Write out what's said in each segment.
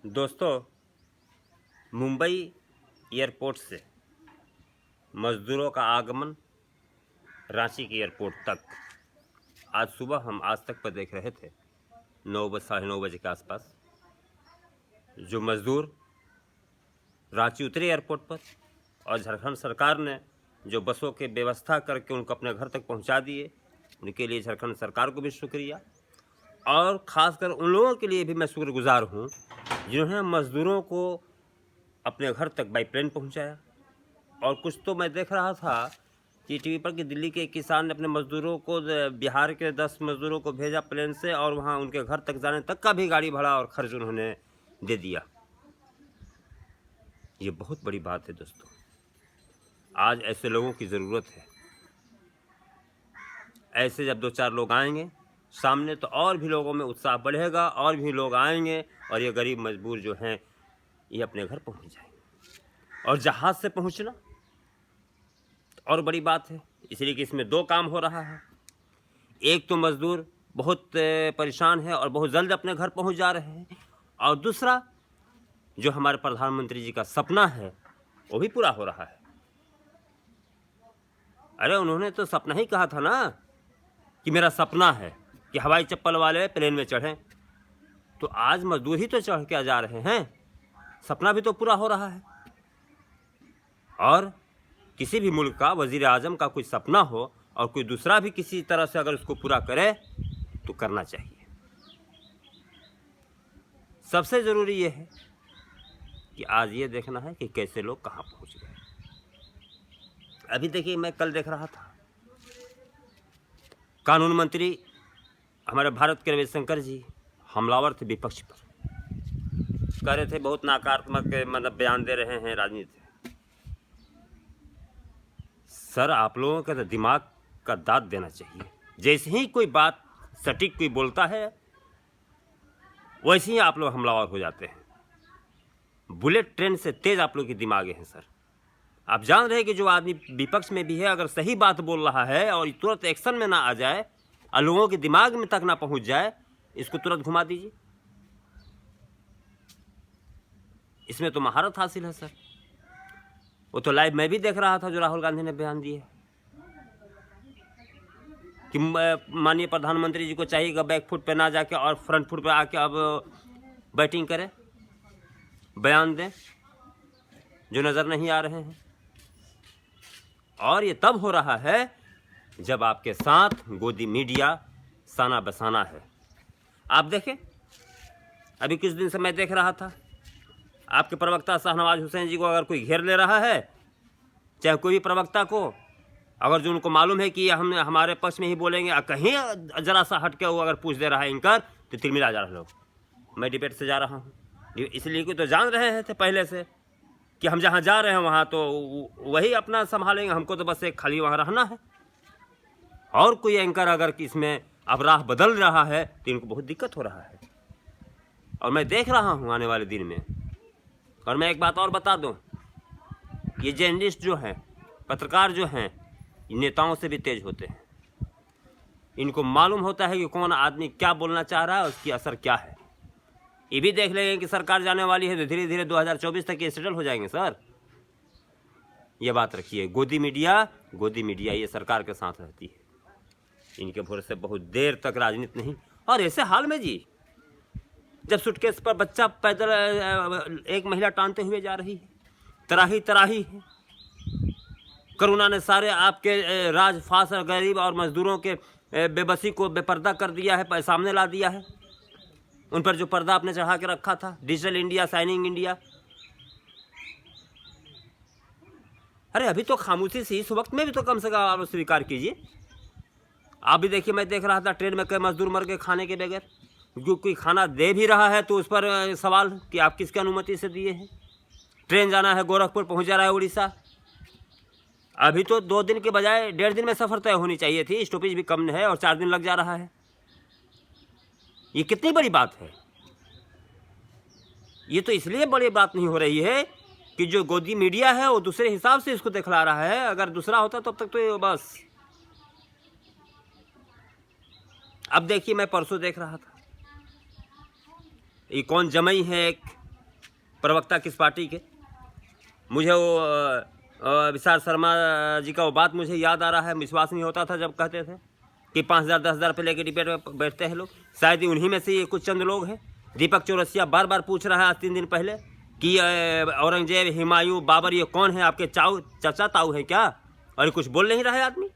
दोस्तों, मुंबई एयरपोर्ट से मज़दूरों का आगमन रांची के एयरपोर्ट तक आज सुबह हम आज तक पर देख रहे थे। 9 बजे 9:30 के आसपास जो मज़दूर रांची उतरे एयरपोर्ट पर और झारखंड सरकार ने जो बसों की व्यवस्था करके उनको अपने घर तक पहुंचा दिए, उनके लिए झारखंड सरकार को भी शुक्रिया। और ख़ासकर उन लोगों के लिए भी मैं शुक्रगुजार हूं जिन्होंने मज़दूरों को अपने घर तक बाई प्लेन पहुंचाया। और कुछ तो मैं देख रहा था कि टीवी पर कि दिल्ली के एक किसान ने अपने मज़दूरों को, बिहार के 10 मज़दूरों को भेजा प्लेन से और वहां उनके घर तक जाने तक का भी गाड़ी भाड़ा और खर्च उन्होंने दे दिया। ये बहुत बड़ी बात है दोस्तों, आज ऐसे लोगों की ज़रूरत है। ऐसे जब 2-4 लोग आएंगे सामने तो और भी लोगों में उत्साह बढ़ेगा, और भी लोग आएंगे और ये गरीब मजबूर जो हैं ये अपने घर पहुंच जाएंगे। और जहाज़ से पहुंचना और बड़ी बात है, इसलिए कि इसमें 2 काम हो रहा है। एक तो मज़दूर बहुत परेशान है और बहुत जल्द अपने घर पहुंच जा रहे हैं, और दूसरा जो हमारे प्रधानमंत्री जी का सपना है वो भी पूरा हो रहा है। अरे उन्होंने तो सपना ही कहा था ना कि मेरा सपना है कि हवाई चप्पल वाले प्लेन में चढ़ें, तो आज मजदूर ही तो चढ़ के जा रहे हैं, सपना भी तो पूरा हो रहा है। और किसी भी मुल्क का वज़ीर आज़म का कोई सपना हो और कोई दूसरा भी किसी तरह से अगर उसको पूरा करे तो करना चाहिए। सबसे ज़रूरी ये है कि आज ये देखना है कि कैसे लोग कहाँ पहुँच गए। अभी देखिए, मैं कल देख रहा था कानून मंत्री हमारे भारत के रविशंकर जी हमलावर थे विपक्ष पर, कह रहे थे बहुत नकारात्मक मतलब बयान दे रहे हैं राजनीति। सर, आप लोगों का तो दिमाग का दाद देना चाहिए। जैसे ही कोई बात सटीक कोई बोलता है वैसे ही आप लोग हमलावर हो जाते हैं। बुलेट ट्रेन से तेज आप लोग के दिमाग हैं सर। आप जान रहे हैं कि जो आदमी विपक्ष में भी है अगर सही बात बोल रहा है और तुरंत एक्शन में ना आ जाए और लोगों के दिमाग में तक ना पहुंच जाए, इसको तुरंत घुमा दीजिए। इसमें तो महारत हासिल है सर। वो तो लाइव मैं भी देख रहा था जो राहुल गांधी ने बयान दिए कि माननीय प्रधानमंत्री जी को चाहिए कि बैक फुट पे ना जाके और फ्रंट फुट पे आके अब बैटिंग करें, बयान दें जो नज़र नहीं आ रहे हैं। और ये तब हो रहा है जब आपके साथ गोदी मीडिया साना बसाना है। आप देखें, अभी कुछ दिन से मैं देख रहा था आपके प्रवक्ता शाहनवाज हुसैन जी को अगर कोई घेर ले रहा है, चाहे कोई भी प्रवक्ता को, अगर जो उनको मालूम है कि हम हमारे पक्ष में ही बोलेंगे, कहीं ज़रा सा हट के वो अगर पूछ दे रहा है इनकर, तो तिलमिला जा रहे लोग। मैं डिबेट से जा रहा हूँ इसलिए कि तो जान रहे थे पहले से कि हम जहाँ जा रहे हैं वहाँ तो वही अपना संभालेंगे, हमको तो बस एक खाली वहाँ रहना है। और कोई एंकर अगर इसमें अब राह बदल रहा है तो इनको बहुत दिक्कत हो रहा है। और मैं देख रहा हूँ आने वाले दिन में। और मैं एक बात और बता दूँ, ये जर्नलिस्ट जो हैं, पत्रकार जो हैं, नेताओं से भी तेज होते हैं। इनको मालूम होता है कि कौन आदमी क्या बोलना चाह रहा है, उसकी असर क्या है। ये भी देख लेंगे कि सरकार जाने वाली है तो धीरे धीरे 2024 तक ये सेटल हो जाएंगे सर। ये बात रखिए, गोदी मीडिया ये सरकार के साथ रहती है। इनके भरोसे बहुत देर तक राजनीति नहीं। और ऐसे हाल में जी, जब सूटकेस पर बच्चा पैदल एक महिला टानते हुए जा रही है, तराही है। करुणा ने सारे आपके राज फास और गरीब और मजदूरों के बेबसी को बेपर्दा कर दिया है, सामने ला दिया है। उन पर जो पर्दा आपने चढ़ा के रखा था, डिजिटल इंडिया, साइनिंग इंडिया। अरे अभी तो खामोशी से इस वक्त में भी तो कम से कम आप स्वीकार कीजिए। आप भी देखिए, मैं देख रहा था ट्रेन में कई मजदूर मर गए खाने के बगैर। जो कोई खाना दे भी रहा है तो उस पर सवाल कि आप किसकी अनुमति से दिए हैं। ट्रेन जाना है गोरखपुर, पहुंच जा रहा है उड़ीसा। अभी तो 2 दिन के बजाय 1.5 दिन में सफ़र तय होनी चाहिए थी, स्टॉपेज भी कम है और 4 दिन लग जा रहा है। ये कितनी बड़ी बात है। ये तो इसलिए बड़ी बात नहीं हो रही है कि जो गोदी मीडिया है वो दूसरे हिसाब से इसको दिखला रहा है। अगर दूसरा होता तब तक तो बस। अब देखिए, मैं परसों देख रहा था, ये कौन जमई है, एक प्रवक्ता किस पार्टी के। मुझे वो विशाल शर्मा जी का वो बात मुझे याद आ रहा है, विश्वास नहीं होता था जब कहते थे कि 5,000 10,000 रुपये लेके डिबेट में बैठते हैं लोग। शायद ही उन्हीं में से ये कुछ चंद लोग हैं। दीपक चौरसिया बार बार पूछ रहा है आज 3 दिन पहले कि औरंगजेब, हुमायूं, बाबर ये कौन है, आपके चाचा ताऊ है क्या? और कुछ बोल नहीं रहा है आदमी।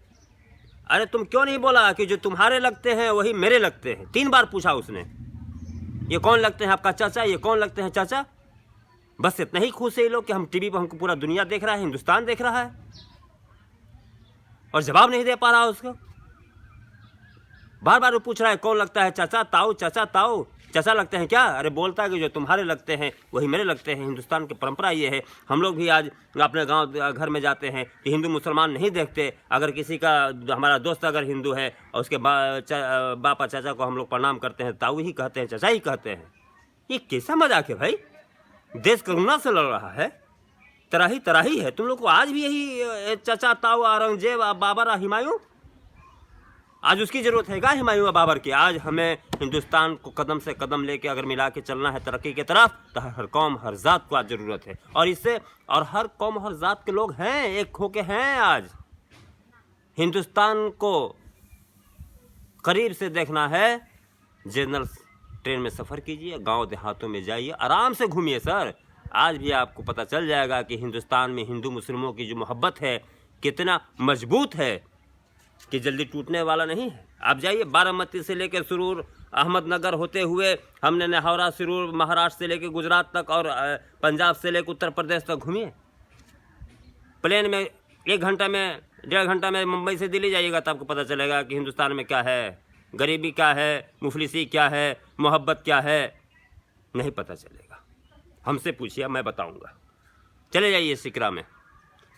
अरे तुम क्यों नहीं बोला कि जो तुम्हारे लगते हैं वही मेरे लगते हैं? 3 बार पूछा उसने, ये कौन लगते हैं आपका चाचा, ये कौन लगते हैं चाचा। बस इतना ही खुश है ये लोग कि हम टीवी पर, हमको पूरा दुनिया देख रहा है, हिंदुस्तान देख रहा है, और जवाब नहीं दे पा रहा उसको। बार बार वो पूछ रहा है कौन लगता है, चाचा ताऊ, चाचा ताऊ, चाचा लगते हैं क्या? अरे बोलता है कि जो तुम्हारे लगते हैं वही मेरे लगते हैं। हिंदुस्तान की परंपरा ये है। हम लोग भी आज अपने गांव घर में जाते हैं कि हिंदू मुसलमान नहीं देखते। अगर किसी का, हमारा दोस्त अगर हिंदू है और उसके बापा चाचा को हम लोग प्रणाम करते हैं, ताऊ ही कहते हैं, चाचा ही कहते हैं। ये कैसा मजाक है भाई? देश करुणा से लड़ रहा है, तराही है। तुम लोग को आज भी यही चाचा ताऊ, औरंगजेब, बाबर, हुमायूं, आज उसकी जरूरत है क्या हुमायूं और बाबर की? आज हमें हिंदुस्तान को कदम से कदम लेके अगर मिला के चलना है तरक्की की तरफ, तो हर कौम हर जात को आज जरूरत है। और इससे, और हर कौम हर जात के लोग हैं, एक होके हैं। आज हिंदुस्तान को करीब से देखना है, जनरल ट्रेन में सफ़र कीजिए, गांव देहातों में जाइए, आराम से घूमिए सर। आज भी आपको पता चल जाएगा कि हिंदुस्तान में हिंदू मुस्लिमों की जो मोहब्बत है कितना मजबूत है, कि जल्दी टूटने वाला नहीं है। आप जाइए, बारामती से लेकर सुरूर, अहमदनगर होते हुए हमने नेहावरा, सुरूर, महाराष्ट्र से लेकर गुजरात तक और पंजाब से लेकर उत्तर प्रदेश तक घूमिए। प्लेन में 1 घंटा में, 1.5 घंटा में मुंबई से दिल्ली जाइएगा तो आपको पता चलेगा कि हिंदुस्तान में क्या है, गरीबी क्या है, मुफलिसी क्या है, मोहब्बत क्या है, नहीं पता चलेगा। हमसे पूछिए, मैं बताऊँगा। चले जाइए सिकरा में,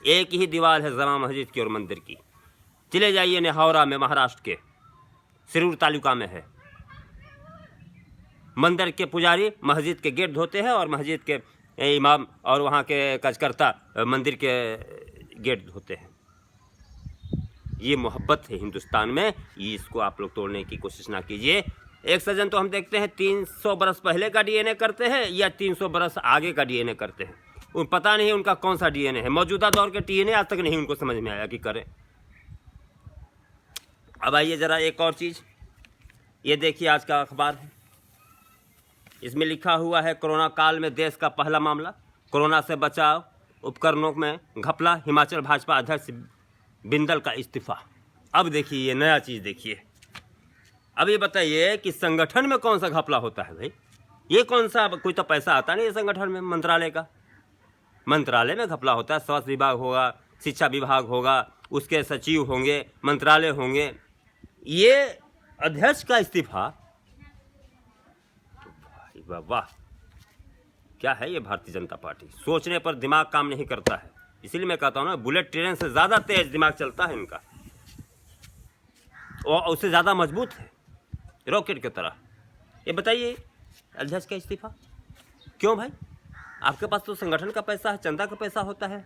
एक ही दीवार है जमा मस्जिद की और मंदिर की। चले जाइए नेहावरा में, महाराष्ट्र के सिरूर तालुका में है। मंदिर के पुजारी मस्जिद के गेट धोते हैं और मस्जिद के इमाम और वहाँ के कार्यकर्ता मंदिर के गेट धोते हैं। ये मोहब्बत है हिंदुस्तान में, इसको आप लोग तोड़ने की कोशिश ना कीजिए। एक सज्जन तो हम देखते हैं 300 बरस पहले का डीएनए करते हैं या 300 बरस आगे का डीएनए करते हैं। पता नहीं उनका कौन सा डीएनए है। मौजूदा दौर के डीएनए आज तक नहीं उनको समझ में आया कि करें। अब आइए ज़रा एक और चीज़, ये देखिए आज का अखबार है, इसमें लिखा हुआ है कोरोना काल में देश का पहला मामला, कोरोना से बचाव उपकरणों में घपला, हिमाचल भाजपा अध्यक्ष बिंदल का इस्तीफा। अब देखिए ये नया चीज़ देखिए। अब ये बताइए कि संगठन में कौन सा घपला होता है भाई? ये कौन सा, कोई तो पैसा आता नहीं है संगठन में, मंत्रालय का। मंत्रालय में घपला होता है, स्वास्थ्य विभाग होगा, शिक्षा विभाग होगा, उसके सचिव होंगे, मंत्रालय होंगे। ये अध्यक्ष का इस्तीफा, वाह वाह, क्या है ये भारतीय जनता पार्टी? सोचने पर दिमाग काम नहीं करता है। इसीलिए मैं कहता हूँ ना, बुलेट ट्रेन से ज़्यादा तेज दिमाग चलता है इनका, और उससे ज़्यादा मजबूत है, रॉकेट की तरह। ये बताइए अध्यक्ष का इस्तीफा क्यों भाई? आपके पास तो संगठन का पैसा है, चंदा का पैसा होता है।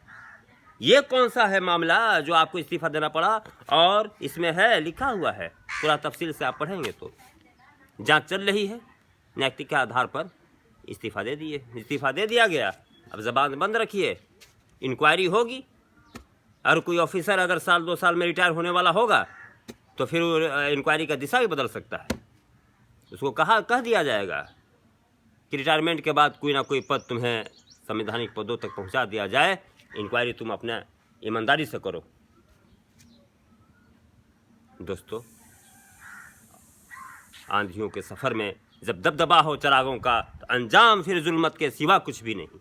ये कौन सा है मामला जो आपको इस्तीफा देना पड़ा? और इसमें है, लिखा हुआ है, पूरा तफसील से आप पढ़ेंगे तो जांच चल रही है, नैतिक के आधार पर इस्तीफा दे दिया गया। अब ज़बान बंद रखिए, इंक्वायरी होगी, और कोई ऑफिसर अगर 1-2 साल में रिटायर होने वाला होगा तो फिर इंक्वायरी का दिशा भी बदल सकता है। उसको कह दिया जाएगा कि रिटायरमेंट के बाद कोई ना कोई पद तुम्हें संवैधानिक पदों तक पहुंचा दिया जाए, इंक्वायरी तुम अपना ईमानदारी से करो। दोस्तों, आंधियों के सफ़र में जब दबदबा हो चरागों का, तो अंजाम फिर जुल्मत के सिवा कुछ भी नहीं,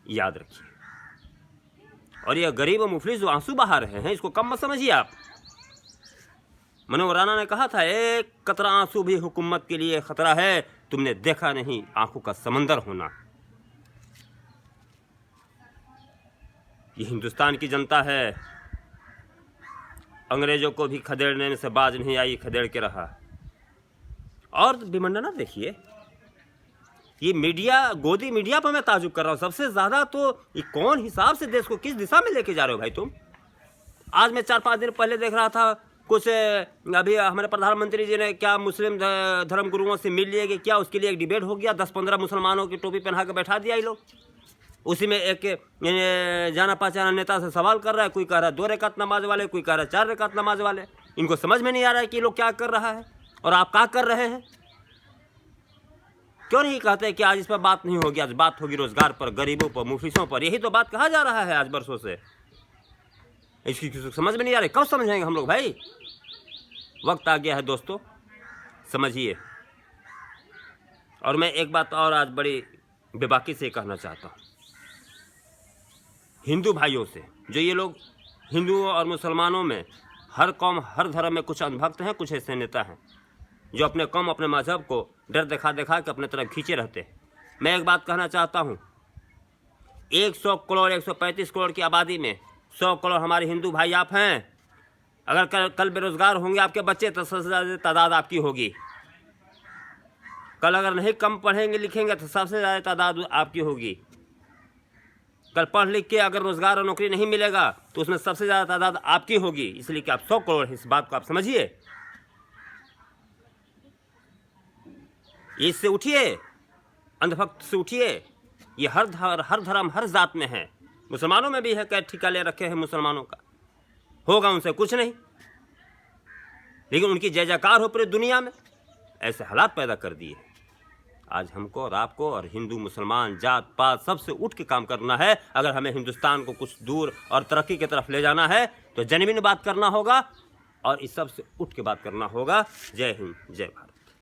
याद रखिए। और ये गरीब और मुफलिस जो आंसू बहा रहे हैं, इसको कम मत समझिए आप। मनोहर राणा ने कहा था, एक कतरा आंसू भी हुकूमत के लिए खतरा है, तुमने देखा नहीं आंखों का समंदर होना। ये हिंदुस्तान की जनता है, अंग्रेजों को भी खदेड़ने से बाज नहीं आई, खदेड़ के रहा। और विडंबना देखिए, ये मीडिया, गोदी मीडिया पर मैं ताजुब कर रहा हूँ सबसे ज़्यादा। तो ये कौन हिसाब से देश को किस दिशा में लेके जा रहे हो भाई तुम? आज मैं 4-5 दिन पहले देख रहा था कुछ अभी हमारे प्रधानमंत्री जी ने क्या मुस्लिम धर्म गुरुओं से मिल लिए कि क्या, उसके लिए एक डिबेट हो गया, 10-15 मुसलमानों की टोपी पहना के बैठा दिया ये लोग। उसी में एक जाना पहचाना नेता से सवाल कर रहा है, कोई कह रहा है 2 रकात नमाज वाले, कोई कह रहा है 4 रकात नमाज वाले। इनको समझ में नहीं आ रहा है कि ये लोग क्या कर रहा है और आप क्या कर रहे हैं। क्यों नहीं कहते कि आज इस पर बात नहीं होगी, आज बात होगी रोजगार पर, गरीबों पर, मुफलिसों पर। यही तो बात कहा जा रहा है आज बरसों से। इसकी किसी को समझ में नहीं आ रही, कब समझेंगे हम लोग भाई। वक्त आ गया है दोस्तों, समझिए। और मैं एक बात और आज बड़ी बेबाकी से कहना चाहता हूँ हिंदू भाइयों से, जो ये लोग हिंदुओं और मुसलमानों में हर कौम हर धर्म में कुछ अंधभक्त हैं, कुछ ऐसे नेता हैं जो अपने कौम अपने मजहब को डर दिखा दिखा के अपने तरफ खींचे रहते हैं। मैं एक बात कहना चाहता हूँ, 100 करोड़ 135 करोड़ की आबादी में 100 करोड़ हमारे हिंदू भाई आप हैं। अगर कल बेरोजगार होंगे आपके बच्चे तो सबसे ज़्यादा तादाद आपकी होगी। कल अगर नहीं कम पढ़ेंगे लिखेंगे तो सबसे ज़्यादा तादाद आपकी होगी। कल पढ़ लिख के अगर रोजगार और नौकरी नहीं मिलेगा तो उसमें सबसे ज़्यादा तादाद आपकी होगी। इसलिए कि आप 100 करोड़, इस बात को आप समझिए। इससे उठिए, अंधभक्त से उठिए। ये हर धर्म हर जात में है, मुसलमानों में भी है, कई ठिका ले रखे हैं मुसलमानों का। होगा उनसे कुछ नहीं, लेकिन उनकी जय जयकार हो पूरी दुनिया में। ऐसे हालात पैदा कर दिए। आज हमको और आपको और हिंदू मुसलमान जात पात सबसे उठ के काम करना है। अगर हमें हिंदुस्तान को कुछ दूर और तरक्की की तरफ ले जाना है तो जेन्युइन बात करना होगा और इस सब से उठ के बात करना होगा। जय हिंद, जय भारत।